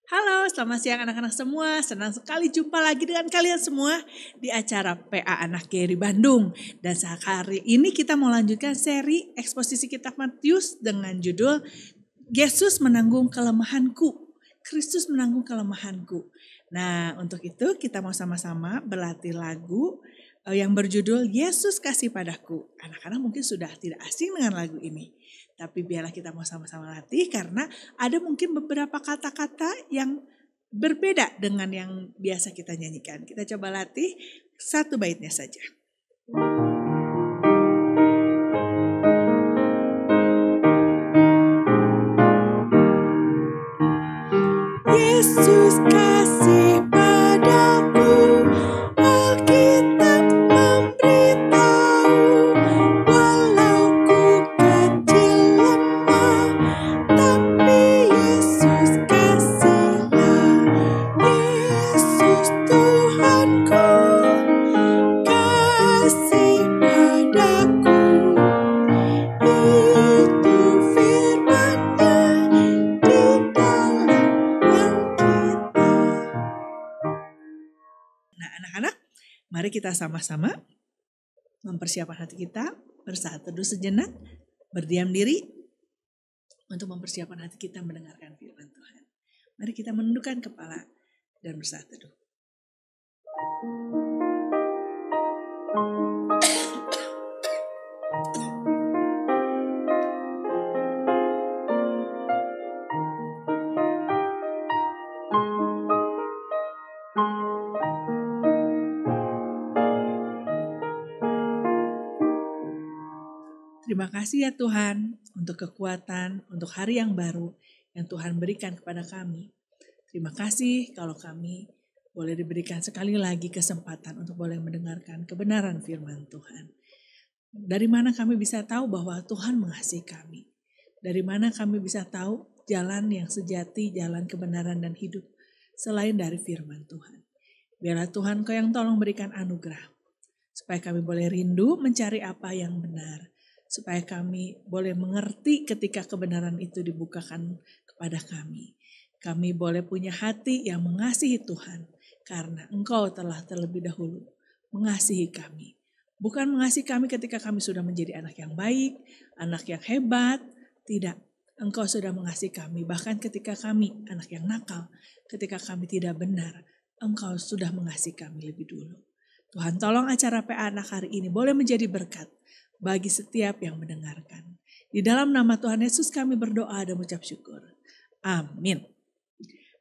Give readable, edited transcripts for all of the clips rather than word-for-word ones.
Halo, selamat siang anak-anak semua. Senang sekali jumpa lagi dengan kalian semua di acara PA Anak Geri Bandung. Dan hari ini kita mau lanjutkan seri eksposisi kitab Matius dengan judul Yesus menanggung kelemahanku. Kristus menanggung kelemahanku. Nah, untuk itu kita mau sama-sama berlatih lagu yang berjudul Yesus kasih padaku. Anak-anak mungkin sudah tidak asing dengan lagu ini. Tapi biarlah kita mau sama-sama latih karena ada mungkin beberapa kata-kata yang berbeda dengan yang biasa kita nyanyikan. Kita coba latih satu baitnya saja. Yesus kasih padaku, Alkitab memberitahu, walau ku kecil lemah, tapi Yesus kasihlah. Yesus Tuhanku, kasih padaku, itu firman-Nya di dalam Alkitab. Nah, anak-anak, mari kita sama-sama mempersiapkan hati kita, bersaat teduh sejenak, berdiam diri untuk mempersiapkan hati kita mendengarkan firman Tuhan. Mari kita menundukkan kepala dan bersaat teduh. Terima kasih ya Tuhan untuk kekuatan, untuk hari yang baru yang Tuhan berikan kepada kami. Terima kasih kalau kami boleh diberikan sekali lagi kesempatan untuk boleh mendengarkan kebenaran firman Tuhan. Dari mana kami bisa tahu bahwa Tuhan mengasihi kami? Dari mana kami bisa tahu jalan yang sejati, jalan kebenaran dan hidup selain dari firman Tuhan? Biarlah Tuhan Kau yang tolong berikan anugerah, supaya kami boleh rindu mencari apa yang benar, supaya kami boleh mengerti ketika kebenaran itu dibukakan kepada kami. Kami boleh punya hati yang mengasihi Tuhan, karena Engkau telah terlebih dahulu mengasihi kami. Bukan mengasihi kami ketika kami sudah menjadi anak yang baik, anak yang hebat. Tidak, Engkau sudah mengasihi kami. Bahkan ketika kami anak yang nakal, ketika kami tidak benar, Engkau sudah mengasihi kami lebih dulu. Tuhan tolong acara PA Anak hari ini boleh menjadi berkat bagi setiap yang mendengarkan. Di dalam nama Tuhan Yesus kami berdoa dan mengucap syukur. Amin.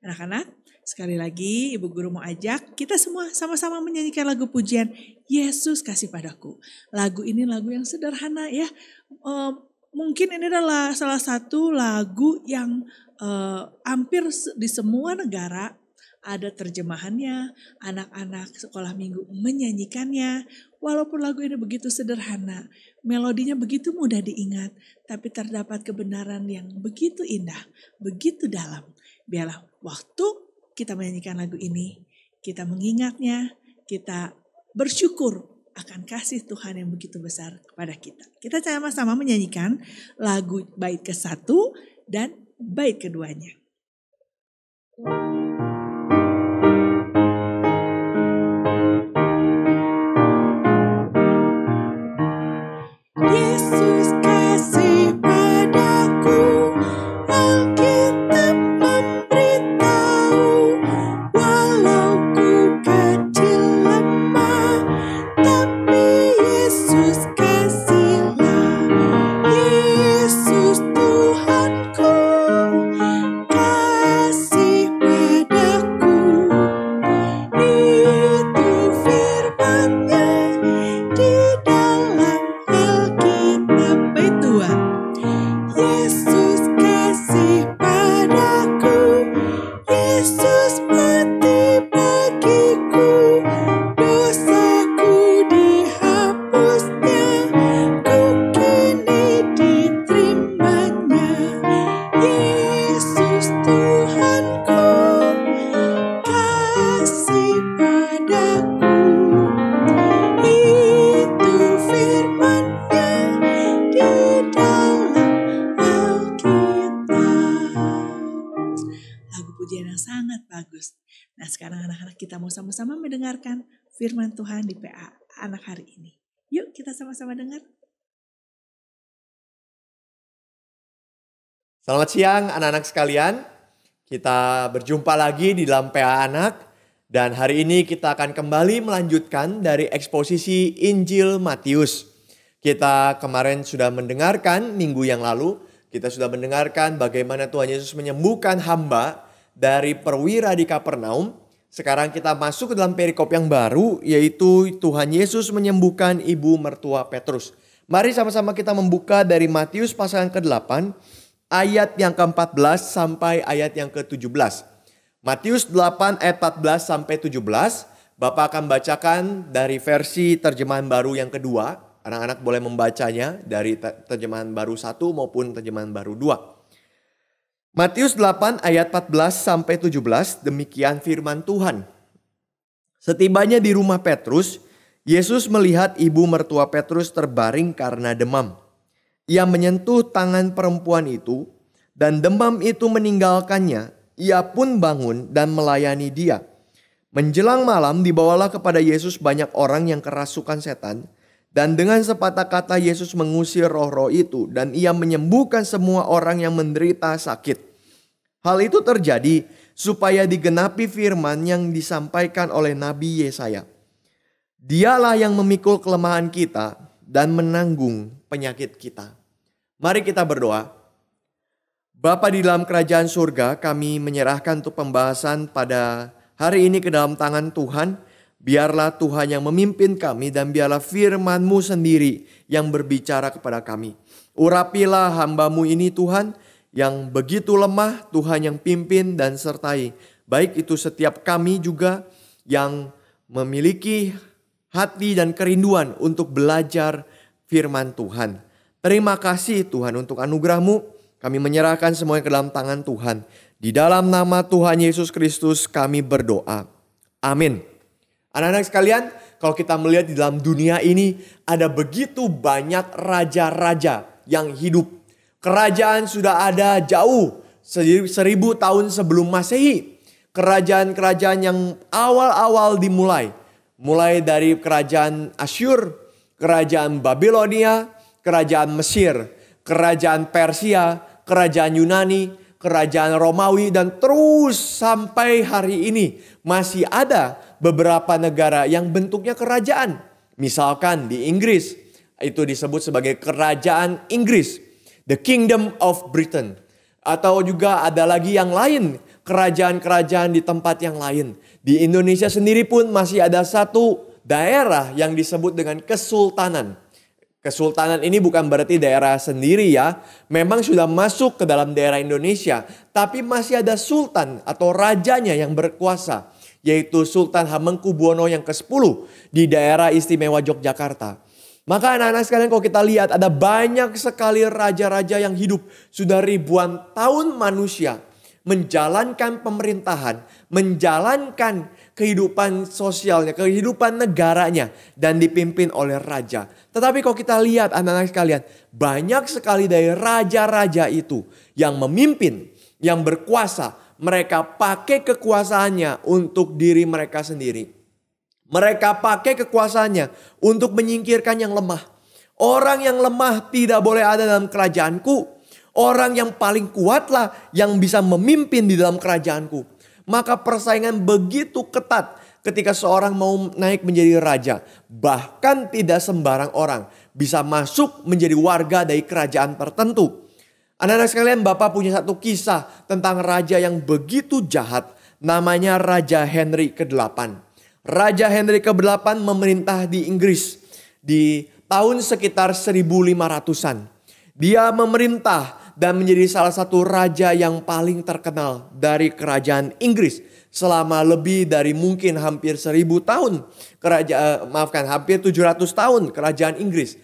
Anak-anak, sekali lagi Ibu Guru mau ajak kita semua sama-sama menyanyikan lagu pujian Yesus kasih padaku. Lagu ini lagu yang sederhana ya. Mungkin ini adalah salah satu lagu yang hampir di semua negara ada terjemahannya, anak-anak sekolah minggu menyanyikannya. Walaupun lagu ini begitu sederhana, melodinya begitu mudah diingat, tapi terdapat kebenaran yang begitu indah, begitu dalam. Biarlah waktu kita menyanyikan lagu ini, kita mengingatnya, kita bersyukur akan kasih Tuhan yang begitu besar kepada kita. Kita sama-sama menyanyikan lagu bait ke-1 dan bait keduanya. Yesus kasih padaku, Alkitab memberitahu, walau ku kecil lemah, tapi Yesus kasihlah. Yesus Tuhanku, kasih padaku. Kristus. Nah sekarang anak-anak kita mau sama-sama mendengarkan firman Tuhan di PA Anak hari ini. Yuk kita sama-sama dengar. Selamat siang anak-anak sekalian. Kita berjumpa lagi di dalam PA Anak. Dan hari ini kita akan kembali melanjutkan dari eksposisi Injil Matius. Kita kemarin sudah mendengarkan minggu yang lalu. Kita sudah mendengarkan bagaimana Tuhan Yesus menyembuhkan hamba dari perwira di Kapernaum. Sekarang kita masuk ke dalam perikop yang baru, yaitu Tuhan Yesus menyembuhkan ibu mertua Petrus. Mari sama-sama kita membuka dari Matius pasal yang ke-8, ayat yang ke-14 sampai ayat yang ke-17. Matius 8 ayat 14 sampai 17. Bapak akan bacakan dari versi terjemahan baru yang kedua. Anak-anak boleh membacanya dari terjemahan baru 1 maupun terjemahan baru 2. Matius 8 ayat 14 sampai 17, demikian firman Tuhan. Setibanya di rumah Petrus, Yesus melihat ibu mertua Petrus terbaring karena demam. Ia menyentuh tangan perempuan itu dan demam itu meninggalkannya. Ia pun bangun dan melayani dia. Menjelang malam dibawalah kepada Yesus banyak orang yang kerasukan setan. Dan dengan sepatah kata Yesus mengusir roh-roh itu dan ia menyembuhkan semua orang yang menderita sakit. Hal itu terjadi supaya digenapi firman yang disampaikan oleh Nabi Yesaya. Dialah yang memikul kelemahan kita dan menanggung penyakit kita. Mari kita berdoa. Bapa di dalam kerajaan surga, kami menyerahkan untuk pembahasan pada hari ini ke dalam tangan Tuhan. Biarlah Tuhan yang memimpin kami dan biarlah firman-Mu sendiri yang berbicara kepada kami. Urapilah hamba-Mu ini Tuhan yang begitu lemah, Tuhan yang pimpin dan sertai. Baik itu setiap kami juga yang memiliki hati dan kerinduan untuk belajar firman Tuhan. Terima kasih Tuhan untuk anugerah-Mu. Kami menyerahkan semuanya ke dalam tangan Tuhan. Di dalam nama Tuhan Yesus Kristus kami berdoa. Amin. Anak-anak sekalian, kalau kita melihat di dalam dunia ini ada begitu banyak raja-raja yang hidup. Kerajaan sudah ada jauh 1000 tahun sebelum Masehi. Kerajaan-kerajaan yang awal-awal dimulai. Mulai dari kerajaan Asyur, kerajaan Babilonia, kerajaan Mesir, kerajaan Persia, kerajaan Yunani, kerajaan Romawi, dan terus sampai hari ini masih ada beberapa negara yang bentuknya kerajaan. Misalkan di Inggris, itu disebut sebagai kerajaan Inggris, the Kingdom of Britain. Atau juga ada lagi yang lain, kerajaan-kerajaan di tempat yang lain. Di Indonesia sendiri pun masih ada satu daerah yang disebut dengan kesultanan. Kesultanan ini bukan berarti daerah sendiri ya. Memang sudah masuk ke dalam daerah Indonesia. Tapi masih ada sultan atau rajanya yang berkuasa. Yaitu Sultan Hamengkubuwono yang ke-10 di daerah istimewa Yogyakarta. Maka anak-anak sekalian kalau kita lihat ada banyak sekali raja-raja yang hidup. Sudah ribuan tahun manusia menjalankan pemerintahan. Menjalankan kehidupan sosialnya, kehidupan negaranya. Dan dipimpin oleh raja. Tetapi kalau kita lihat anak-anak sekalian, banyak sekali dari raja-raja itu yang memimpin, yang berkuasa. Mereka pakai kekuasaannya untuk diri mereka sendiri. Mereka pakai kekuasaannya untuk menyingkirkan yang lemah. Orang yang lemah tidak boleh ada dalam kerajaanku. Orang yang paling kuatlah yang bisa memimpin di dalam kerajaanku. Maka persaingan begitu ketat ketika seorang mau naik menjadi raja. Bahkan tidak sembarang orang bisa masuk menjadi warga dari kerajaan tertentu. Anak-anak sekalian, Bapak punya satu kisah tentang raja yang begitu jahat. Namanya Raja Henry ke-8. Raja Henry ke-8 memerintah di Inggris di tahun sekitar 1500-an. Dia memerintah dan menjadi salah satu raja yang paling terkenal dari kerajaan Inggris. Selama lebih dari mungkin hampir 1000 tahun. Hampir 700 tahun kerajaan Inggris.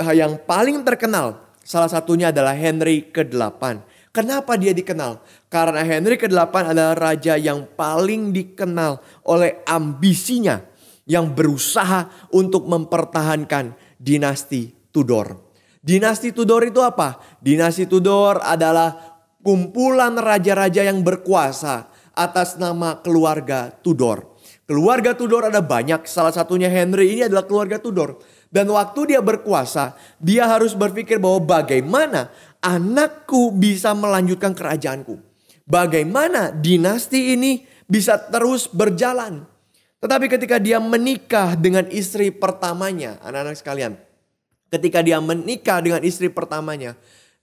Yang paling terkenal salah satunya adalah Henry ke-8. Kenapa dia dikenal? Karena Henry ke-8 adalah raja yang paling dikenal oleh ambisinya. Yang berusaha untuk mempertahankan dinasti Tudor. Dinasti Tudor itu apa? Dinasti Tudor adalah kumpulan raja-raja yang berkuasa. atas nama keluarga Tudor. Keluarga Tudor ada banyak, salah satunya Henry ini adalah keluarga Tudor. Dan waktu dia berkuasa, dia harus berpikir bahwa bagaimana anakku bisa melanjutkan kerajaanku. Bagaimana dinasti ini bisa terus berjalan. Tetapi ketika dia menikah dengan istri pertamanya, anak-anak sekalian. Ketika dia menikah dengan istri pertamanya,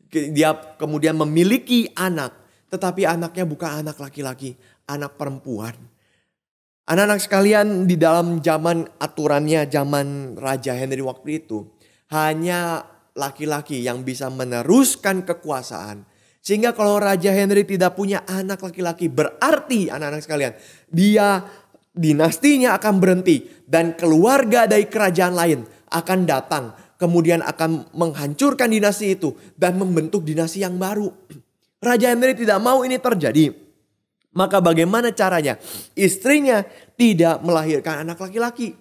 dia kemudian memiliki anak. Tetapi anaknya bukan anak laki-laki, anak perempuan. Anak-anak sekalian, di dalam zaman aturannya, zaman Raja Henry waktu itu, hanya laki-laki yang bisa meneruskan kekuasaan. Sehingga kalau Raja Henry tidak punya anak laki-laki, berarti anak-anak sekalian, dinastinya akan berhenti. Dan keluarga dari kerajaan lain akan datang. Kemudian akan menghancurkan dinasti itu dan membentuk dinasti yang baru. Raja Henry tidak mau ini terjadi. Maka bagaimana caranya? Istrinya tidak melahirkan anak laki-laki.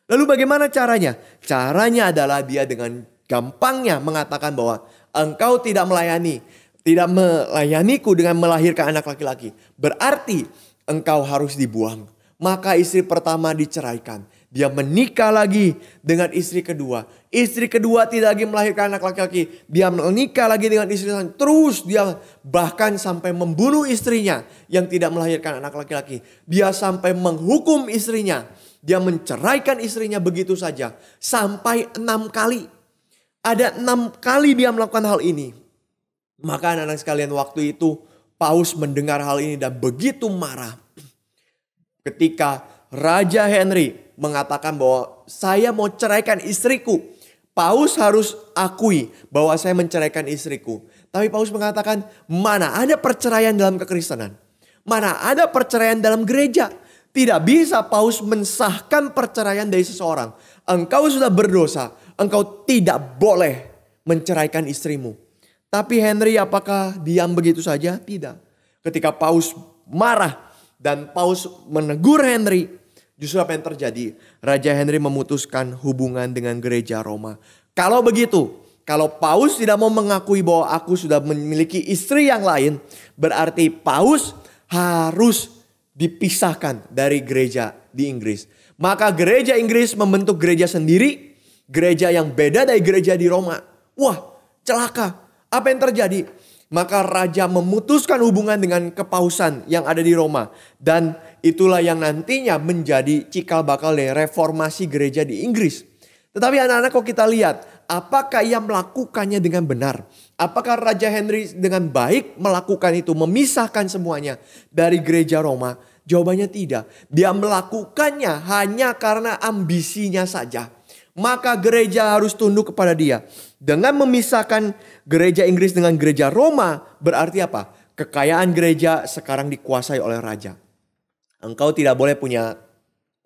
Lalu bagaimana caranya? Caranya adalah dia dengan gampangnya mengatakan bahwa engkau tidak melayaniku dengan melahirkan anak laki-laki. Berarti engkau harus dibuang. Maka istri pertama diceraikan. Dia menikah lagi dengan istri kedua. Istri kedua tidak lagi melahirkan anak laki-laki. Dia menikah lagi dengan istri lain. Terus dia bahkan sampai membunuh istrinya yang tidak melahirkan anak laki-laki. Dia sampai menghukum istrinya. Dia menceraikan istrinya begitu saja. Sampai 6 kali. Ada 6 kali dia melakukan hal ini. Maka anak-anak sekalian, waktu itu Paus mendengar hal ini dan begitu marah. Ketika Raja Henry mengatakan bahwa saya mau ceraikan istriku. Paus harus akui bahwa saya menceraikan istriku. Tapi Paus mengatakan, mana ada perceraian dalam kekristenan? Mana ada perceraian dalam gereja? Tidak bisa Paus mensahkan perceraian dari seseorang. Engkau sudah berdosa. Engkau tidak boleh menceraikan istrimu. Tapi Henry apakah diam begitu saja? Tidak. Ketika Paus marah dan Paus menegur Henry, justru apa yang terjadi? Raja Henry memutuskan hubungan dengan gereja Roma. Kalau begitu, kalau Paus tidak mau mengakui bahwa aku sudah memiliki istri yang lain, berarti Paus harus dipisahkan dari gereja di Inggris. Maka gereja Inggris membentuk gereja sendiri, gereja yang beda dari gereja di Roma. Wah, celaka. Apa yang terjadi? Maka raja memutuskan hubungan dengan kepausan yang ada di Roma. Dan itulah yang nantinya menjadi cikal bakal dari reformasi gereja di Inggris. Tetapi anak-anak, kalau kita lihat, apakah ia melakukannya dengan benar? Apakah Raja Henry dengan baik melakukan itu, memisahkan semuanya dari gereja Roma? Jawabannya tidak. Dia melakukannya hanya karena ambisinya saja. Maka gereja harus tunduk kepada dia. Dengan memisahkan gereja Inggris dengan gereja Roma, berarti apa? Kekayaan gereja sekarang dikuasai oleh raja. Engkau tidak boleh punya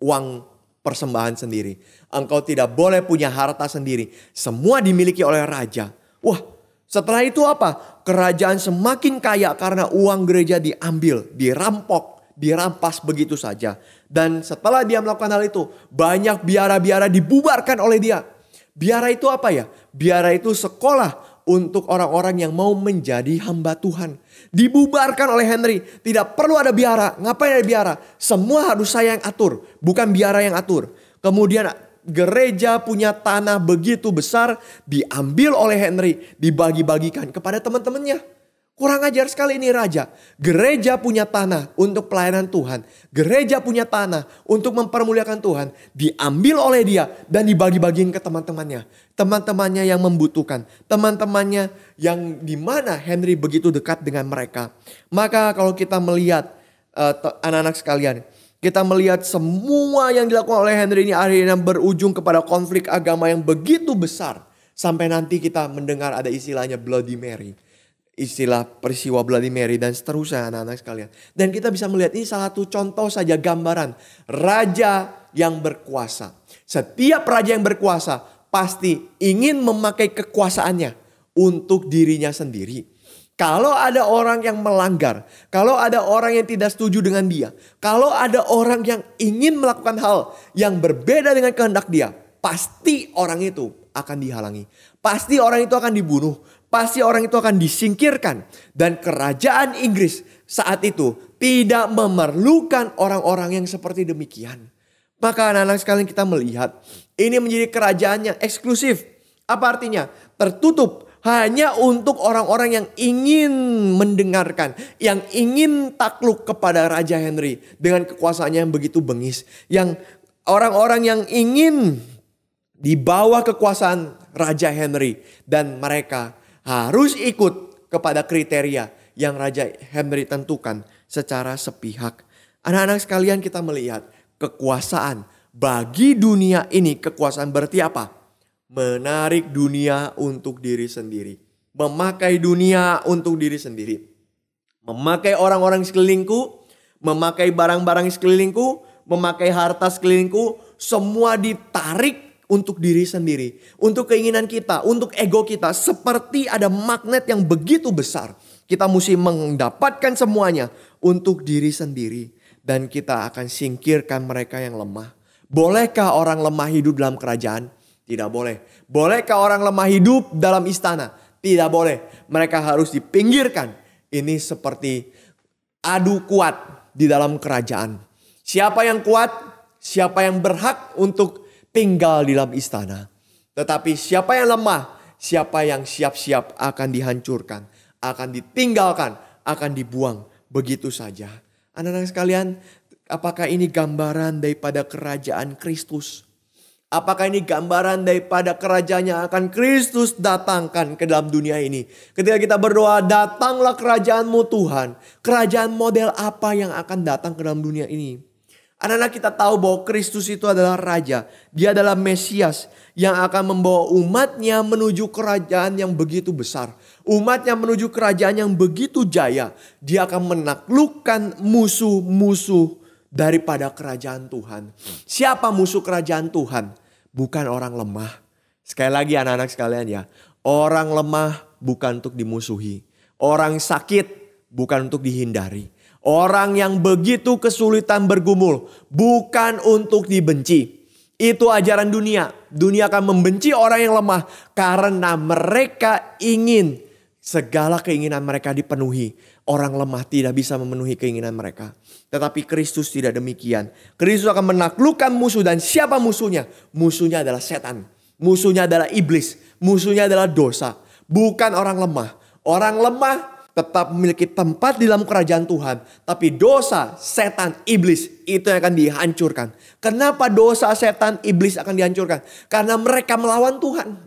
uang persembahan sendiri. Engkau tidak boleh punya harta sendiri. Semua dimiliki oleh raja. Wah, setelah itu apa? Kerajaan semakin kaya karena uang gereja diambil, dirampok, dirampas begitu saja. Dan setelah dia melakukan hal itu, banyak biara-biara dibubarkan oleh dia. Biara itu apa ya? Biara itu sekolah untuk orang-orang yang mau menjadi hamba Tuhan. Dibubarkan oleh Henry. Tidak perlu ada biara. Ngapain ada biara? Semua harus saya yang atur, bukan biara yang atur. Kemudian gereja punya tanah begitu besar, diambil oleh Henry, dibagi-bagikan kepada teman-temannya. Kurang ajar sekali ini raja. Gereja punya tanah untuk pelayanan Tuhan. Gereja punya tanah untuk mempermuliakan Tuhan. Diambil oleh dia dan dibagi-bagiin ke teman-temannya. Teman-temannya yang membutuhkan. Teman-temannya yang dimana Henry begitu dekat dengan mereka. Maka kalau kita melihat anak-anak sekalian. Kita melihat semua yang dilakukan oleh Henry ini akhirnya berujung kepada konflik agama yang begitu besar. Sampai nanti kita mendengar ada istilahnya Bloody Mary. Istilah peristiwa Bloody Mary dan seterusnya anak-anak sekalian. Dan kita bisa melihat ini salah satu contoh saja gambaran raja yang berkuasa. Setiap raja yang berkuasa pasti ingin memakai kekuasaannya untuk dirinya sendiri. Kalau ada orang yang melanggar, kalau ada orang yang tidak setuju dengan dia, kalau ada orang yang ingin melakukan hal yang berbeda dengan kehendak dia, pasti orang itu akan dihalangi. Pasti orang itu akan dibunuh. Pasti orang itu akan disingkirkan. Dan kerajaan Inggris saat itu tidak memerlukan orang-orang yang seperti demikian. Maka anak-anak sekalian kita melihat ini menjadi kerajaan yang eksklusif. Apa artinya? Tertutup hanya untuk orang-orang yang ingin mendengarkan, yang ingin takluk kepada Raja Henry dengan kekuasaannya yang begitu bengis. Yang orang-orang yang ingin di bawah kekuasaan Raja Henry dan mereka harus ikut kepada kriteria yang Raja Henry tentukan secara sepihak. Anak-anak sekalian kita melihat kekuasaan bagi dunia ini, kekuasaan berarti apa? Menarik dunia untuk diri sendiri. Memakai dunia untuk diri sendiri. Memakai orang-orang sekelilingku, memakai barang-barang sekelilingku, memakai harta sekelilingku, semua ditarik untuk diri sendiri, untuk keinginan kita, untuk ego kita. Seperti ada magnet yang begitu besar. Kita mesti mendapatkan semuanya untuk diri sendiri. Dan kita akan singkirkan mereka yang lemah. Bolehkah orang lemah hidup dalam kerajaan? Tidak boleh. Bolehkah orang lemah hidup dalam istana? Tidak boleh. Mereka harus dipinggirkan. Ini seperti adu kuat di dalam kerajaan. Siapa yang kuat? Siapa yang berhak untuk tinggal di dalam istana. Tetapi siapa yang lemah, siapa yang siap-siap akan dihancurkan, akan ditinggalkan, akan dibuang begitu saja. Anak-anak sekalian, apakah ini gambaran daripada kerajaan Kristus? Apakah ini gambaran daripada kerajaan yang akan Kristus datangkan ke dalam dunia ini? Ketika kita berdoa, datanglah kerajaanmu Tuhan. Kerajaan model apa yang akan datang ke dalam dunia ini? Anak-anak kita tahu bahwa Kristus itu adalah Raja. Dia adalah Mesias yang akan membawa umatnya menuju kerajaan yang begitu besar. Umatnya menuju kerajaan yang begitu jaya. Dia akan menaklukkan musuh-musuh daripada kerajaan Tuhan. Siapa musuh kerajaan Tuhan? Bukan orang lemah. Sekali lagi anak-anak sekalian ya. Orang lemah bukan untuk dimusuhi. Orang sakit bukan untuk dihindari. Orang yang begitu kesulitan bergumul bukan untuk dibenci. Itu ajaran dunia. Dunia akan membenci orang yang lemah karena mereka ingin segala keinginan mereka dipenuhi. Orang lemah tidak bisa memenuhi keinginan mereka. Tetapi Kristus tidak demikian. Kristus akan menaklukkan musuh, dan siapa musuhnya? Musuhnya adalah setan. Musuhnya adalah iblis. Musuhnya adalah dosa. Bukan orang lemah. Orang lemah tetap memiliki tempat di dalam kerajaan Tuhan. Tapi dosa, setan, iblis itu yang akan dihancurkan. Kenapa dosa, setan, iblis akan dihancurkan? Karena mereka melawan Tuhan.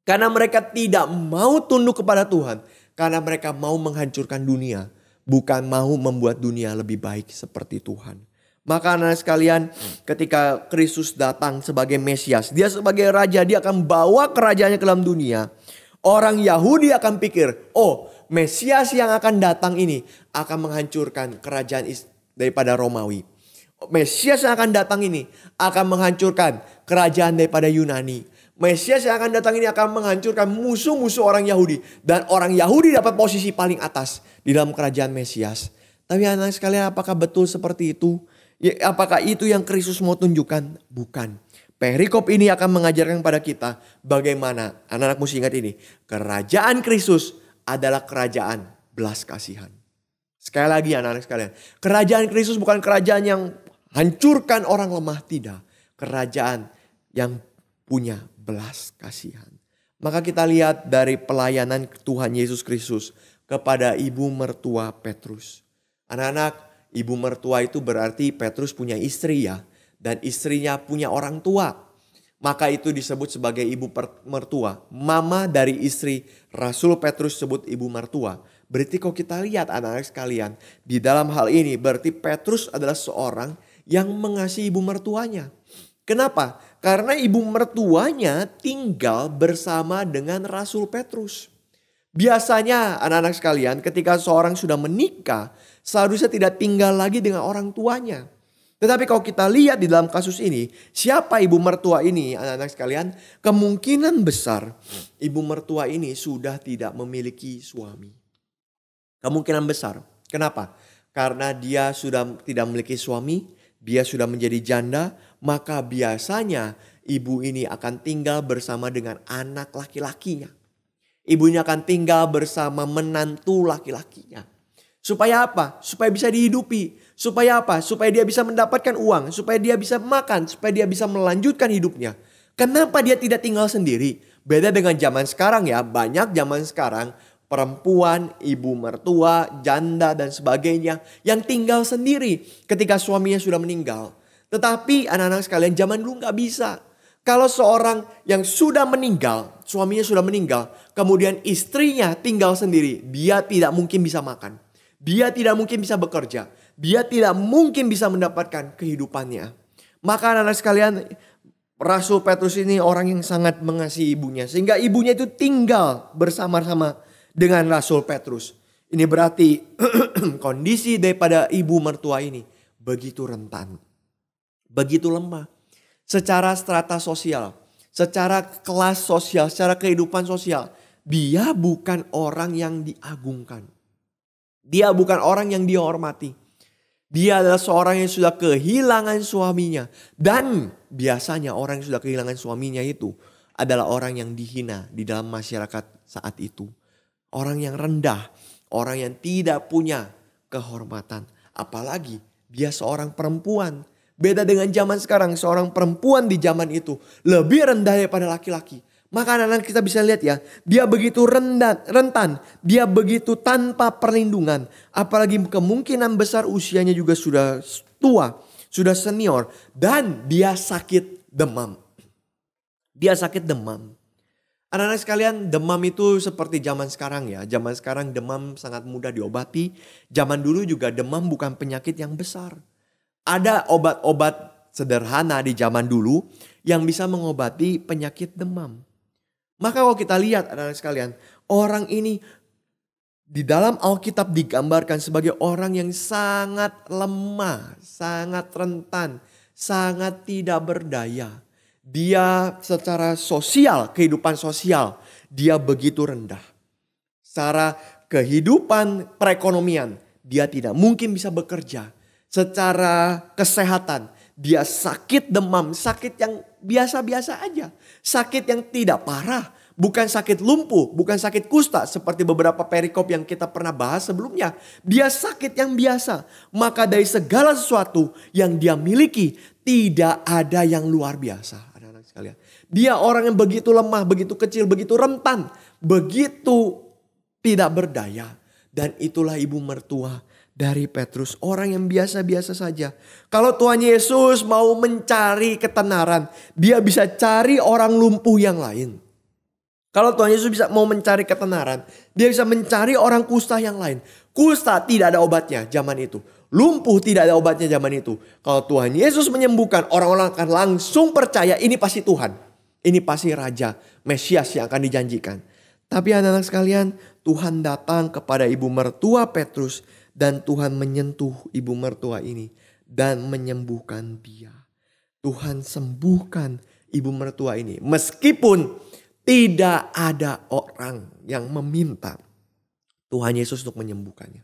Karena mereka tidak mau tunduk kepada Tuhan. Karena mereka mau menghancurkan dunia. Bukan mau membuat dunia lebih baik seperti Tuhan. Maka anak sekalian, ketika Kristus datang sebagai Mesias, dia sebagai Raja, dia akan bawa kerajaannya ke dalam dunia. Orang Yahudi akan pikir, oh, Mesias yang akan datang ini akan menghancurkan kerajaan daripada Romawi. Mesias yang akan datang ini akan menghancurkan kerajaan daripada Yunani. Mesias yang akan datang ini akan menghancurkan musuh-musuh orang Yahudi. Dan orang Yahudi dapat posisi paling atas di dalam kerajaan Mesias. Tapi anak sekalian, apakah betul seperti itu? Ya, apakah itu yang Kristus mau tunjukkan? Bukan. Perikop ini akan mengajarkan kepada kita bagaimana, anak-anak mesti ingat ini, kerajaan Kristus adalah kerajaan belas kasihan. Sekali lagi anak-anak sekalian, kerajaan Kristus bukan kerajaan yang hancurkan orang lemah, tidak. Kerajaan yang punya belas kasihan. Maka kita lihat dari pelayanan Tuhan Yesus Kristus kepada ibu mertua Petrus. Anak-anak, ibu mertua itu berarti Petrus punya istri ya. Dan istrinya punya orang tua. Maka itu disebut sebagai ibu mertua. Mama dari istri Rasul Petrus sebut ibu mertua. Berarti kalau kita lihat anak-anak sekalian, di dalam hal ini berarti Petrus adalah seorang yang mengasihi ibu mertuanya. Kenapa? Karena ibu mertuanya tinggal bersama dengan Rasul Petrus. Biasanya anak-anak sekalian, ketika seorang sudah menikah, seharusnya tidak tinggal lagi dengan orang tuanya. Tetapi kalau kita lihat di dalam kasus ini, siapa ibu mertua ini anak-anak sekalian? Kemungkinan besar ibu mertua ini sudah tidak memiliki suami. Kemungkinan besar. Kenapa? Karena dia sudah tidak memiliki suami, dia sudah menjadi janda, maka biasanya ibu ini akan tinggal bersama dengan anak laki-lakinya. Ibu ini akan tinggal bersama menantu laki-lakinya. Supaya apa? Supaya bisa dihidupi. Supaya apa? Supaya dia bisa mendapatkan uang. Supaya dia bisa makan. Supaya dia bisa melanjutkan hidupnya. Kenapa dia tidak tinggal sendiri? Beda dengan zaman sekarang ya. Banyak zaman sekarang perempuan, ibu mertua, janda dan sebagainya yang tinggal sendiri ketika suaminya sudah meninggal. Tetapi anak-anak sekalian, zaman dulu nggak bisa. Kalau seorang yang sudah meninggal, suaminya sudah meninggal, kemudian istrinya tinggal sendiri, dia tidak mungkin bisa makan. Dia tidak mungkin bisa bekerja. Dia tidak mungkin bisa mendapatkan kehidupannya. Maka anak-anak sekalian, Rasul Petrus ini orang yang sangat mengasihi ibunya. Sehingga ibunya itu tinggal bersama-sama dengan Rasul Petrus. Ini berarti kondisi daripada ibu mertua ini begitu rentan. Begitu lemah. Secara strata sosial, secara kelas sosial, secara kehidupan sosial. Dia bukan orang yang diagungkan. Dia bukan orang yang dihormati. Dia adalah seorang yang sudah kehilangan suaminya. Dan biasanya orang yang sudah kehilangan suaminya itu adalah orang yang dihina di dalam masyarakat saat itu. Orang yang rendah, orang yang tidak punya kehormatan. Apalagi dia seorang perempuan. Beda dengan zaman sekarang, seorang perempuan di zaman itu lebih rendah daripada laki-laki. Maka anak-anak kita bisa lihat ya, dia begitu rentan, dia begitu tanpa perlindungan. Apalagi kemungkinan besar usianya juga sudah tua, sudah senior. Dan dia sakit demam. Dia sakit demam. Anak-anak sekalian, demam itu seperti zaman sekarang ya. Zaman sekarang demam sangat mudah diobati. Zaman dulu juga demam bukan penyakit yang besar. Ada obat-obat sederhana di zaman dulu yang bisa mengobati penyakit demam. Maka kalau kita lihat anak-anak sekalian, orang ini di dalam Alkitab digambarkan sebagai orang yang sangat lemah, sangat rentan, sangat tidak berdaya. Dia secara sosial, kehidupan sosial, dia begitu rendah. Secara kehidupan perekonomian, dia tidak mungkin bisa bekerja. Secara kesehatan, dia sakit demam, sakit yang biasa-biasa aja. Sakit yang tidak parah, bukan sakit lumpuh, bukan sakit kusta seperti beberapa perikop yang kita pernah bahas sebelumnya. Dia sakit yang biasa. Maka dari segala sesuatu yang dia miliki, tidak ada yang luar biasa. Anak-anak sekalian, dia orang yang begitu lemah, begitu kecil, begitu rentan, begitu tidak berdaya. Dan itulah ibu mertua dari Petrus, orang yang biasa-biasa saja. Kalau Tuhan Yesus mau mencari ketenaran, dia bisa cari orang lumpuh yang lain. Kalau Tuhan Yesus mau mencari ketenaran, dia bisa mencari orang kusta yang lain. Kusta tidak ada obatnya zaman itu. Lumpuh tidak ada obatnya zaman itu. Kalau Tuhan Yesus menyembuhkan, orang-orang akan langsung percaya ini pasti Tuhan. Ini pasti Raja, Mesias yang akan dijanjikan. Tapi anak-anak sekalian, Tuhan datang kepada ibu mertua Petrus. Dan Tuhan menyentuh ibu mertua ini dan menyembuhkan dia. Tuhan sembuhkan ibu mertua ini. Meskipun tidak ada orang yang meminta Tuhan Yesus untuk menyembuhkannya.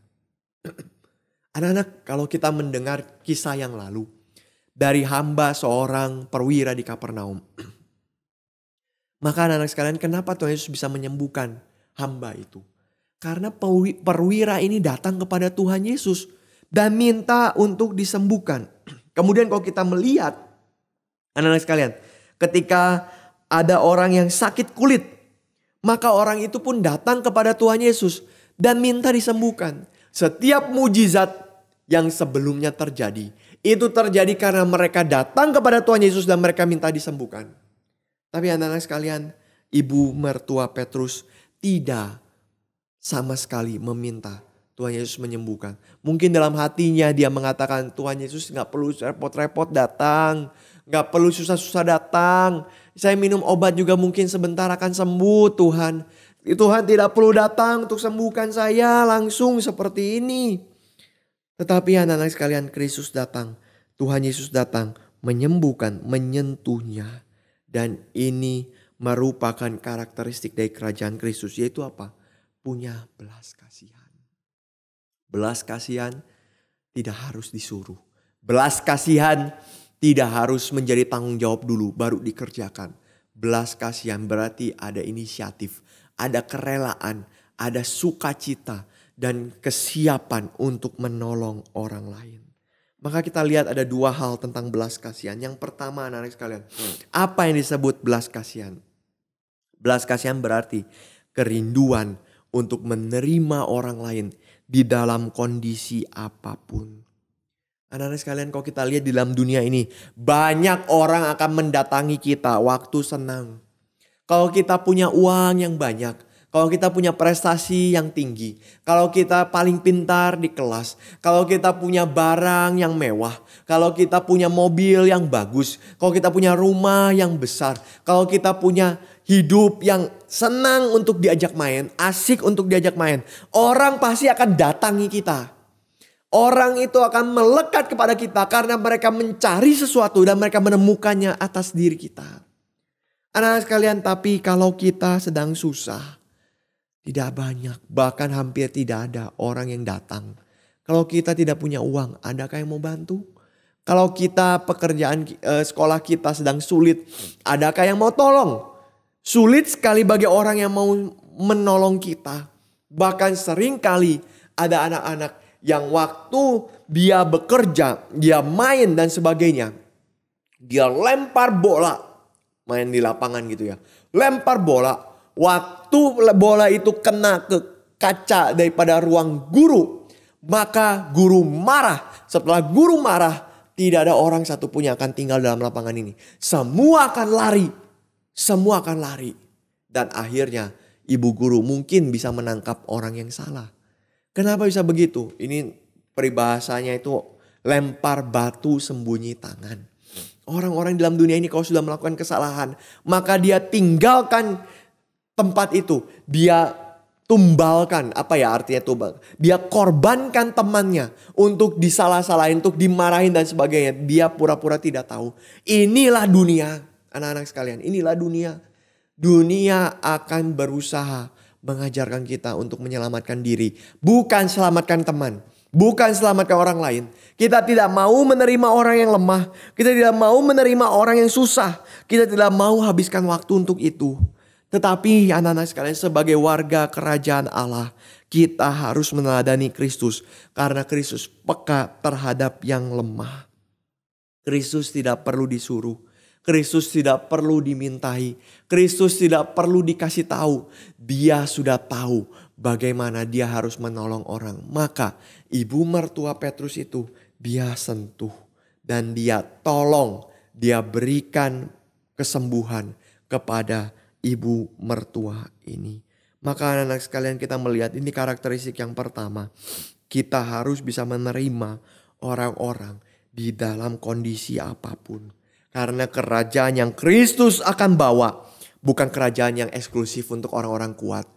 Anak-anak, kalau kita mendengar kisah yang lalu dari hamba seorang perwira di Kapernaum. Maka anak-anak sekalian, kenapa Tuhan Yesus bisa menyembuhkan hamba itu? Karena perwira ini datang kepada Tuhan Yesus dan minta untuk disembuhkan. Kemudian kalau kita melihat, anak-anak sekalian, ketika ada orang yang sakit kulit, maka orang itu pun datang kepada Tuhan Yesus dan minta disembuhkan. Setiap mujizat yang sebelumnya terjadi, itu terjadi karena mereka datang kepada Tuhan Yesus dan mereka minta disembuhkan. Tapi anak-anak sekalian, ibu mertua Petrus tidak sama sekali meminta Tuhan Yesus menyembuhkan. Mungkin dalam hatinya dia mengatakan, Tuhan Yesus gak perlu repot-repot datang. Gak perlu susah-susah datang. Saya minum obat juga mungkin sebentar akan sembuh Tuhan. Tuhan tidak perlu datang untuk sembuhkan saya langsung seperti ini. Tetapi anak-anak sekalian, Kristus datang. Tuhan Yesus datang menyembuhkan, menyentuhnya. Dan ini merupakan karakteristik dari kerajaan Kristus. Yaitu apa? Punya belas kasihan. Belas kasihan tidak harus disuruh. Belas kasihan tidak harus menjadi tanggung jawab dulu baru dikerjakan. Belas kasihan berarti ada inisiatif, ada kerelaan, ada sukacita. dan kesiapan untuk menolong orang lain. Maka kita lihat ada dua hal tentang belas kasihan. Yang pertama anak-anak sekalian, apa yang disebut belas kasihan? Belas kasihan berarti kerinduan untuk menerima orang lain di dalam kondisi apapun. Anak-anak sekalian, kalau kita lihat di dalam dunia ini, banyak orang akan mendatangi kita waktu senang. Kalau kita punya uang yang banyak, kalau kita punya prestasi yang tinggi, kalau kita paling pintar di kelas, kalau kita punya barang yang mewah, kalau kita punya mobil yang bagus, kalau kita punya rumah yang besar, kalau kita punya hidup yang senang untuk diajak main, asik untuk diajak main, orang pasti akan datangi kita. Orang itu akan melekat kepada kita karena mereka mencari sesuatu dan mereka menemukannya atas diri kita. Anak-anak sekalian, tapi kalau kita sedang susah, tidak banyak, bahkan hampir tidak ada orang yang datang. Kalau kita tidak punya uang, adakah yang mau bantu? Kalau kita sekolah kita sedang sulit, adakah yang mau tolong? Sulit sekali bagi orang yang mau menolong kita. Bahkan sering kali ada anak-anak yang waktu dia bekerja, dia main dan sebagainya, dia lempar bola, main di lapangan gitu ya, lempar bola, waktu bola itu kena ke kaca daripada ruang guru, maka guru marah. Setelah guru marah, tidak ada orang satupun yang akan tinggal dalam lapangan ini. Semua akan lari. Dan akhirnya ibu guru mungkin bisa menangkap orang yang salah. Kenapa bisa begitu? Ini peribahasanya itu lempar batu sembunyi tangan. Orang-orang dalam dunia ini kalau sudah melakukan kesalahan, maka dia tinggalkan tempat itu. Dia tumbalkan, apa ya artinya tumbal? Dia korbankan temannya untuk disalah-salahin, untuk dimarahin dan sebagainya. Dia pura-pura tidak tahu. Inilah dunia, anak-anak sekalian, inilah dunia. Dunia akan berusaha mengajarkan kita untuk menyelamatkan diri. Bukan selamatkan teman. Bukan selamatkan orang lain. Kita tidak mau menerima orang yang lemah. Kita tidak mau menerima orang yang susah. Kita tidak mau habiskan waktu untuk itu. Tetapi anak-anak sekalian, sebagai warga kerajaan Allah, kita harus meneladani Kristus. Karena Kristus peka terhadap yang lemah. Kristus tidak perlu disuruh. Kristus tidak perlu dimintai. Kristus tidak perlu dikasih tahu. Dia sudah tahu bagaimana dia harus menolong orang. Maka ibu mertua Petrus itu dia sentuh. Dan dia tolong. Dia berikan kesembuhan kepada ibu mertua ini. Maka anak-anak sekalian, kita melihat ini karakteristik yang pertama. Kita harus bisa menerima orang-orang di dalam kondisi apapun. Karena kerajaan yang Kristus akan bawa bukan kerajaan yang eksklusif untuk orang-orang kuat.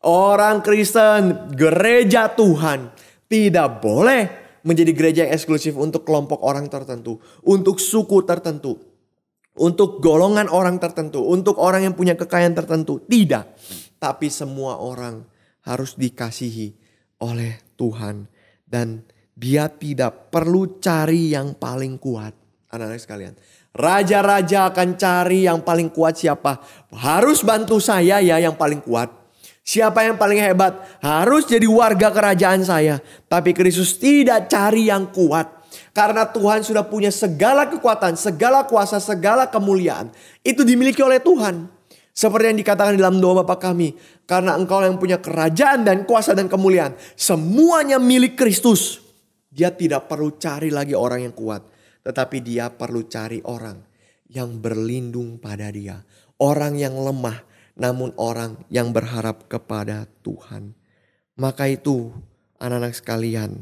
Orang Kristen, gereja Tuhan tidak boleh menjadi gereja yang eksklusif untuk kelompok orang tertentu. Untuk suku tertentu. Untuk golongan orang tertentu. Untuk orang yang punya kekayaan tertentu. Tidak. Tapi semua orang harus dikasihi oleh Tuhan. Dan dia tidak perlu cari yang paling kuat. Anak-anak sekalian. Raja-raja akan cari yang paling kuat siapa? Harus bantu saya ya yang paling kuat. Siapa yang paling hebat? Harus jadi warga kerajaan saya. Tapi Kristus tidak cari yang kuat. Karena Tuhan sudah punya segala kekuatan, segala kuasa, segala kemuliaan. Itu dimiliki oleh Tuhan. Seperti yang dikatakan dalam doa Bapa kami. Karena engkau yang punya kerajaan dan kuasa dan kemuliaan. Semuanya milik Kristus. Dia tidak perlu cari lagi orang yang kuat. Tetapi dia perlu cari orang yang berlindung pada dia. Orang yang lemah, namun orang yang berharap kepada Tuhan. Maka itu anak-anak sekalian,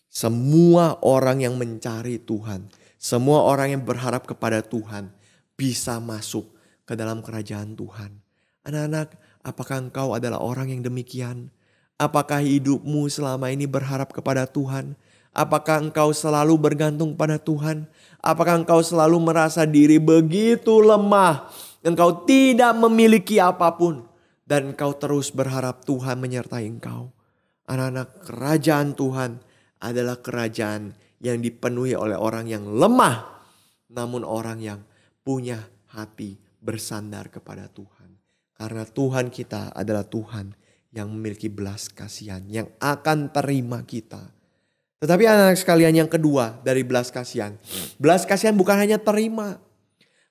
semua orang yang mencari Tuhan, semua orang yang berharap kepada Tuhan bisa masuk ke dalam kerajaan Tuhan. Anak-anak, apakah engkau adalah orang yang demikian? Apakah hidupmu selama ini berharap kepada Tuhan? Apakah engkau selalu bergantung pada Tuhan? Apakah engkau selalu merasa diri begitu lemah? Engkau tidak memiliki apapun. Dan engkau terus berharap Tuhan menyertai engkau. Anak-anak, kerajaan Tuhan adalah kerajaan yang dipenuhi oleh orang yang lemah. Namun orang yang punya hati bersandar kepada Tuhan. Karena Tuhan kita adalah Tuhan yang memiliki belas kasihan, yang akan terima kita. Tetapi anak-anak sekalian, yang kedua dari belas kasihan bukan hanya terima.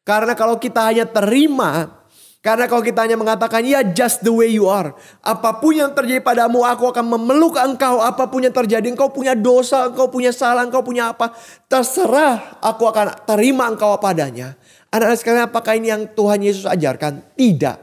Karena kalau kita hanya terima, karena kalau kita hanya mengatakan ya just the way you are, apapun yang terjadi padamu aku akan memeluk engkau, apapun yang terjadi, engkau punya dosa, engkau punya salah, engkau punya apa, terserah, aku akan terima engkau apa adanya. Anak-anak sekalian, apakah ini yang Tuhan Yesus ajarkan? Tidak.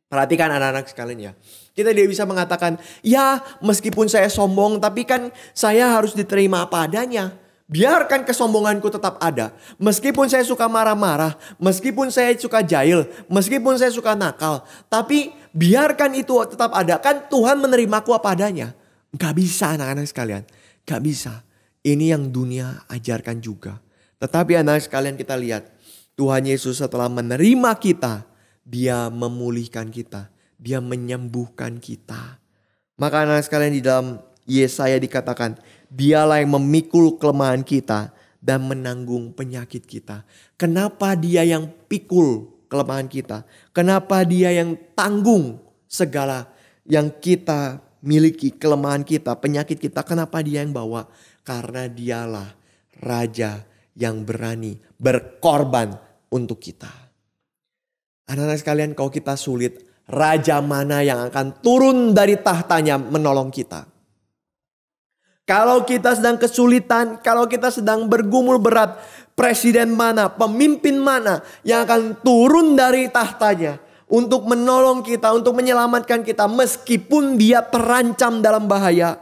Perhatikan anak-anak sekalian ya. Kita tidak bisa mengatakan, ya meskipun saya sombong tapi kan saya harus diterima apa adanya. Biarkan kesombonganku tetap ada. Meskipun saya suka marah-marah, meskipun saya suka jahil, meskipun saya suka nakal. Tapi biarkan itu tetap ada. Kan Tuhan menerimaku apa adanya. Gak bisa anak-anak sekalian. Gak bisa. Ini yang dunia ajarkan juga. Tetapi anak sekalian, kita lihat. Tuhan Yesus setelah menerima kita, Dia memulihkan kita. Dia menyembuhkan kita. Maka anak sekalian, di dalam Yesaya dikatakan, Dialah yang memikul kelemahan kita dan menanggung penyakit kita. Kenapa Dia yang pikul kelemahan kita? Kenapa Dia yang tanggung segala yang kita miliki, kelemahan kita, penyakit kita? Kenapa Dia yang bawa? Karena Dialah Raja yang berani berkorban untuk kita. Anak-anak sekalian, kalau kita sulit, raja mana yang akan turun dari tahtanya menolong kita? Kalau kita sedang kesulitan, kalau kita sedang bergumul berat, presiden mana, pemimpin mana yang akan turun dari tahtanya untuk menolong kita, untuk menyelamatkan kita meskipun dia terancam dalam bahaya.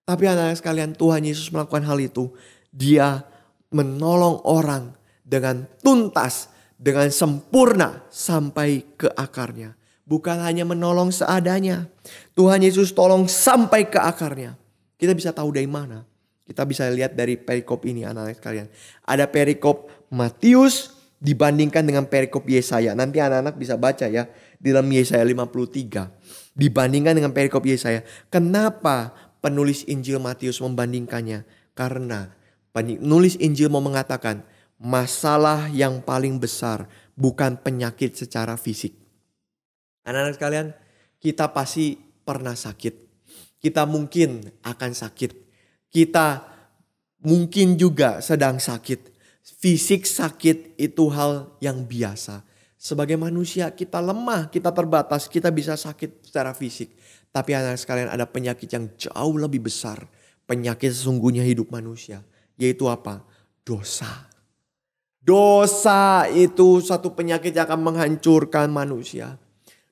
Tapi anak-anak sekalian, Tuhan Yesus melakukan hal itu. Dia menolong orang dengan tuntas, dengan sempurna sampai ke akarnya. Bukan hanya menolong seadanya. Tuhan Yesus tolong sampai ke akarnya. Kita bisa tahu dari mana? Kita bisa lihat dari perikop ini anak-anak sekalian. Ada perikop Matius dibandingkan dengan perikop Yesaya. Nanti anak-anak bisa baca ya di dalam Yesaya 53. Dibandingkan dengan perikop Yesaya. Kenapa penulis Injil Matius membandingkannya? Karena penulis Injil mau mengatakan masalah yang paling besar bukan penyakit secara fisik. Anak-anak sekalian, kita pasti pernah sakit. Kita mungkin akan sakit. Kita mungkin juga sedang sakit. Fisik sakit itu hal yang biasa. Sebagai manusia kita lemah, kita terbatas, kita bisa sakit secara fisik. Tapi anak sekalian, ada penyakit yang jauh lebih besar. Penyakit sesungguhnya hidup manusia. Yaitu apa? Dosa. Dosa itu satu penyakit yang akan menghancurkan manusia.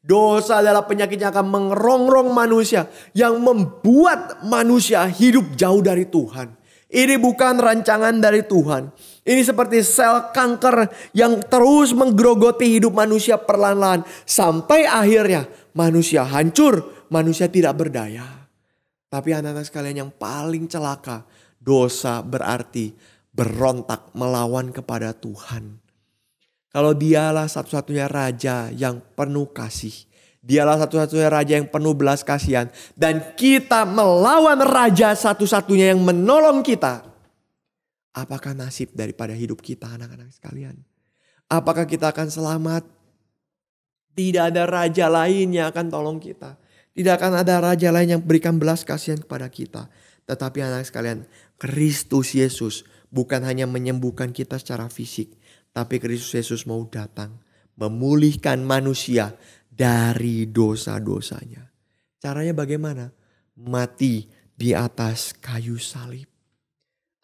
Dosa adalah penyakit yang akan mengerongrong manusia. Yang membuat manusia hidup jauh dari Tuhan. Ini bukan rancangan dari Tuhan. Ini seperti sel kanker yang terus menggerogoti hidup manusia perlahan-lahan. Sampai akhirnya manusia hancur. Manusia tidak berdaya. Tapi anak-anak sekalian, yang paling celaka. Dosa berarti berontak melawan kepada Tuhan. Kalau Dialah satu-satunya raja yang penuh kasih. Dialah satu-satunya raja yang penuh belas kasihan. Dan kita melawan raja satu-satunya yang menolong kita. Apakah nasib daripada hidup kita anak-anak sekalian? Apakah kita akan selamat? Tidak ada raja lain yang akan tolong kita. Tidak akan ada raja lain yang berikan belas kasihan kepada kita. Tetapi anak sekalian, Kristus Yesus bukan hanya menyembuhkan kita secara fisik. Tapi Kristus Yesus mau datang memulihkan manusia dari dosa-dosanya. Caranya bagaimana? Mati di atas kayu salib.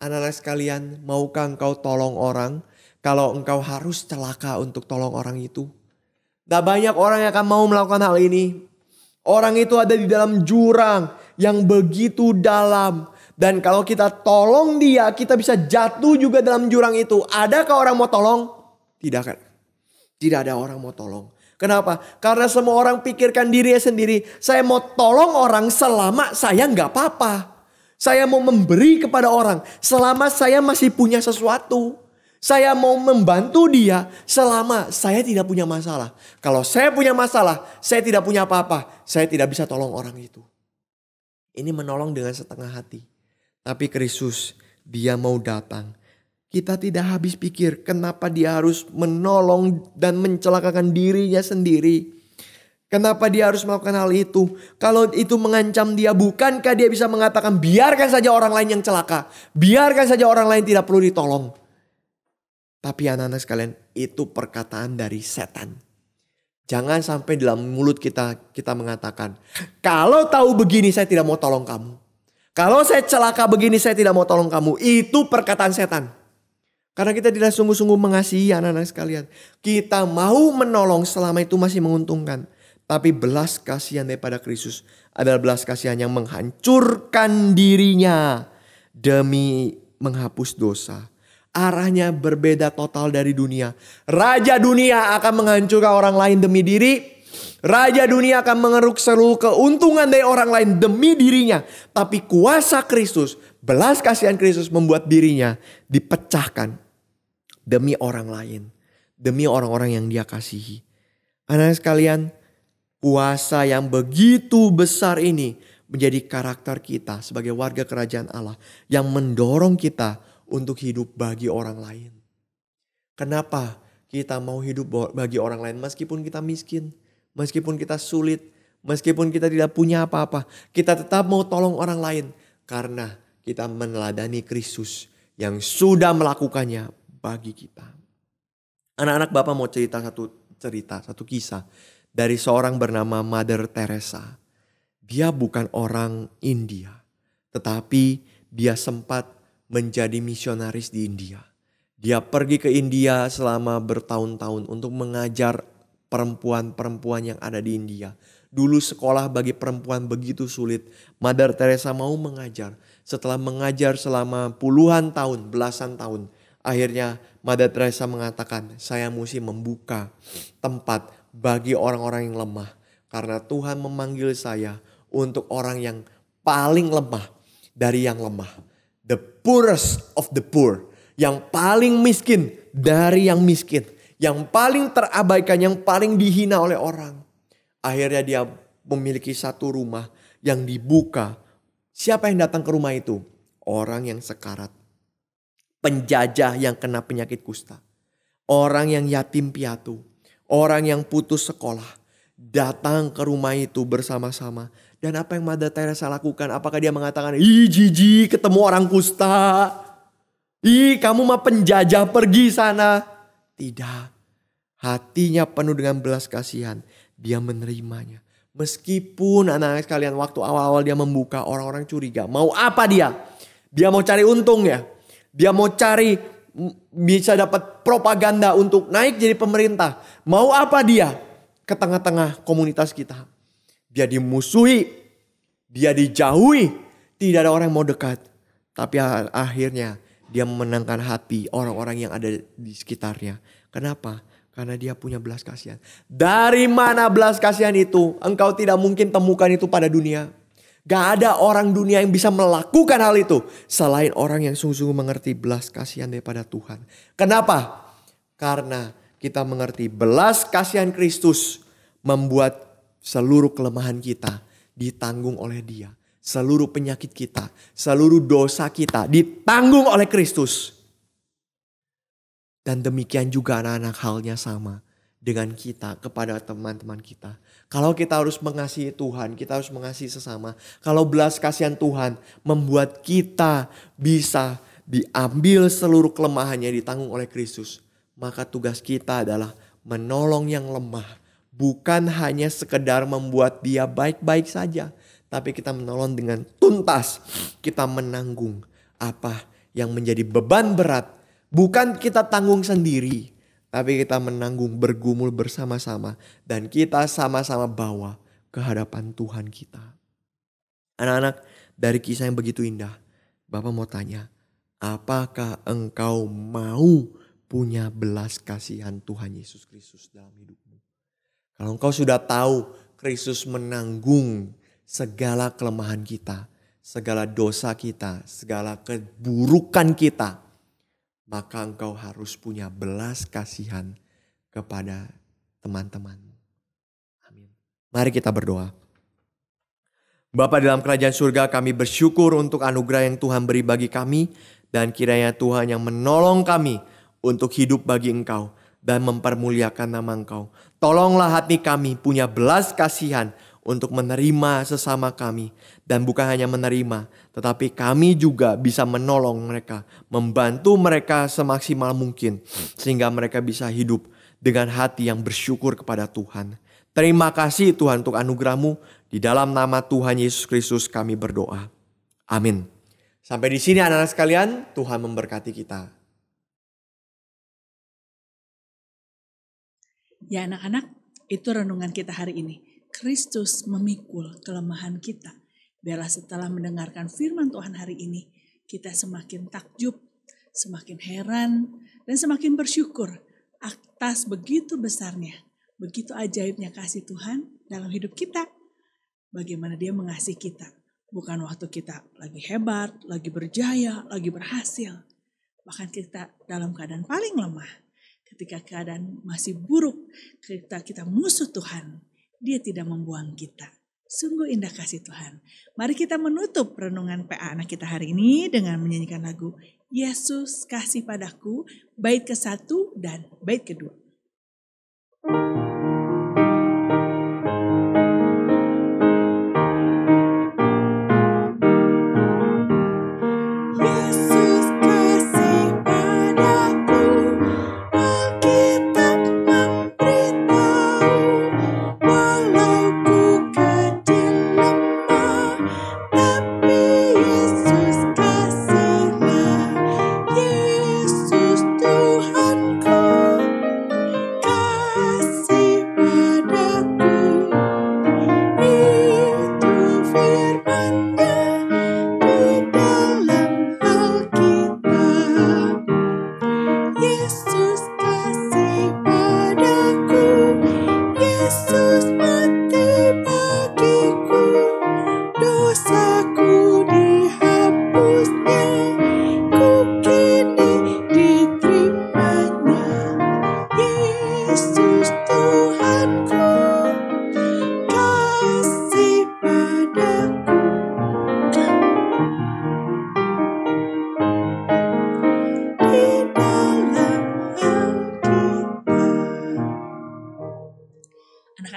Anak-anak sekalian, maukah engkau tolong orang kalau engkau harus celaka untuk tolong orang itu? Gak banyak orang yang akan mau melakukan hal ini. Orang itu ada di dalam jurang yang begitu dalam. Dan kalau kita tolong dia, kita bisa jatuh juga dalam jurang itu. Adakah orang mau tolong? Tidak kan? Tidak ada orang mau tolong. Kenapa? Karena semua orang pikirkan dirinya sendiri. Saya mau tolong orang selama saya nggak apa-apa. Saya mau memberi kepada orang selama saya masih punya sesuatu. Saya mau membantu dia selama saya tidak punya masalah. Kalau saya punya masalah, saya tidak punya apa-apa. Saya tidak bisa tolong orang itu. Ini menolong dengan setengah hati. Tapi Kristus, dia mau datang. Kita tidak habis pikir kenapa dia harus menolong dan mencelakakan dirinya sendiri. Kenapa dia harus melakukan hal itu? Kalau itu mengancam dia, bukankah dia bisa mengatakan biarkan saja orang lain yang celaka. Biarkan saja orang lain tidak perlu ditolong. Tapi anak-anak sekalian, itu perkataan dari setan. Jangan sampai dalam mulut kita mengatakan, kalau tahu begini saya tidak mau tolong kamu. Kalau saya celaka begini saya tidak mau tolong kamu. Itu perkataan setan. Karena kita tidak sungguh-sungguh mengasihi anak-anak sekalian. Kita mau menolong selama itu masih menguntungkan. Tapi belas kasihan daripada Kristus adalah belas kasihan yang menghancurkan dirinya demi menghapus dosa. Arahnya berbeda total dari dunia. Raja dunia akan menghancurkan orang lain demi diri. Raja dunia akan mengeruk seluruh keuntungan dari orang lain demi dirinya. Tapi kuasa Kristus, belas kasihan Kristus membuat dirinya dipecahkan demi orang lain. Demi orang-orang yang dia kasihi. Anak sekalian, kuasa yang begitu besar ini menjadi karakter kita sebagai warga kerajaan Allah yang mendorong kita untuk hidup bagi orang lain. Kenapa kita mau hidup bagi orang lain meskipun kita miskin, meskipun kita sulit, meskipun kita tidak punya apa-apa, kita tetap mau tolong orang lain karena kita meneladani Kristus yang sudah melakukannya bagi kita. Anak-anak Bapak mau cerita satu kisah dari seorang bernama Mother Teresa. Dia bukan orang India, tetapi dia sempat menjadi misionaris di India. Dia pergi ke India selama bertahun-tahun untuk mengajar perempuan-perempuan yang ada di India. Dulu sekolah bagi perempuan begitu sulit. Mother Teresa mau mengajar. Setelah mengajar selama puluhan tahun, belasan tahun, akhirnya Mother Teresa mengatakan, saya mesti membuka tempat bagi orang-orang yang lemah. Karena Tuhan memanggil saya untuk orang yang paling lemah dari yang lemah. The poorest of the poor. Yang paling miskin dari yang miskin. Yang paling terabaikan, yang paling dihina oleh orang. Akhirnya dia memiliki satu rumah yang dibuka. Siapa yang datang ke rumah itu? Orang yang sekarat. Penjajah yang kena penyakit kusta. Orang yang yatim piatu. Orang yang putus sekolah. Datang ke rumah itu bersama-sama. Dan apa yang Mother Teresa lakukan? Apakah dia mengatakan, ih jijik ketemu orang kusta. Ih kamu mah penjajah pergi sana. Tidak. Hatinya penuh dengan belas kasihan. Dia menerimanya. Meskipun anak-anak sekalian waktu awal-awal dia membuka orang-orang curiga. Mau apa dia? Dia mau cari untung ya. Dia mau cari bisa dapat propaganda untuk naik jadi pemerintah. Mau apa dia? Ke tengah-tengah komunitas kita. Dia dimusuhi. Dia dijauhi. Tidak ada orang yang mau dekat. Tapi akhirnya dia memenangkan hati orang-orang yang ada di sekitarnya. Kenapa? Karena dia punya belas kasihan. Dari mana belas kasihan itu? Engkau tidak mungkin temukan itu pada dunia. Gak ada orang dunia yang bisa melakukan hal itu. Selain orang yang sungguh-sungguh mengerti belas kasihan daripada Tuhan. Kenapa? Karena kita mengerti belas kasihan Kristus membuat seluruh kelemahan kita ditanggung oleh Dia. Seluruh penyakit kita, seluruh dosa kita ditanggung oleh Kristus. Dan demikian juga anak-anak halnya sama dengan kita kepada teman-teman kita. Kalau kita harus mengasihi Tuhan, kita harus mengasihi sesama. Kalau belas kasihan Tuhan membuat kita bisa diambil seluruh kelemahannya ditanggung oleh Kristus. Maka tugas kita adalah menolong yang lemah. Bukan hanya sekedar membuat dia baik-baik saja. Tapi kita menolong dengan tuntas. Kita menanggung apa yang menjadi beban berat. Bukan kita tanggung sendiri. Tapi kita menanggung bergumul bersama-sama. Dan kita sama-sama bawa ke hadapan Tuhan kita. Anak-anak, dari kisah yang begitu indah. Bapak mau tanya. Apakah engkau mau punya belas kasihan Tuhan Yesus Kristus dalam hidupmu? Kalau engkau sudah tahu Kristus menanggung segala kelemahan kita, segala dosa kita, segala keburukan kita, maka engkau harus punya belas kasihan kepada teman-temanmu. Amin. Mari kita berdoa. Bapa dalam kerajaan surga, kami bersyukur untuk anugerah yang Tuhan beri bagi kami, dan kiranya Tuhan yang menolong kami untuk hidup bagi Engkau dan mempermuliakan nama Engkau. Tolonglah hati kami punya belas kasihan untuk menerima sesama kami. Dan bukan hanya menerima, tetapi kami juga bisa menolong mereka, membantu mereka semaksimal mungkin, sehingga mereka bisa hidup dengan hati yang bersyukur kepada Tuhan. Terima kasih Tuhan untuk anugerah-Mu. Di dalam nama Tuhan Yesus Kristus kami berdoa. Amin. Sampai di sini anak-anak sekalian, Tuhan memberkati kita. Ya anak-anak, itu renungan kita hari ini. Kristus memikul kelemahan kita. Biarlah setelah mendengarkan firman Tuhan hari ini, kita semakin takjub, semakin heran, dan semakin bersyukur atas begitu besarnya, begitu ajaibnya kasih Tuhan dalam hidup kita. Bagaimana Dia mengasihi kita. Bukan waktu kita lagi hebat, lagi berjaya, lagi berhasil. Bahkan kita dalam keadaan paling lemah. Ketika keadaan masih buruk, ketika kita musuh Tuhan, Dia tidak membuang kita. Sungguh indah kasih Tuhan. Mari kita menutup renungan PA anak kita hari ini dengan menyanyikan lagu Yesus Kasih Padaku, bait ke-1 dan bait kedua.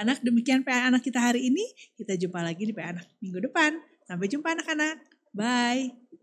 Anak-anak, demikian PA anak kita hari ini. Kita jumpa lagi di PA anak minggu depan. Sampai jumpa anak-anak. Bye.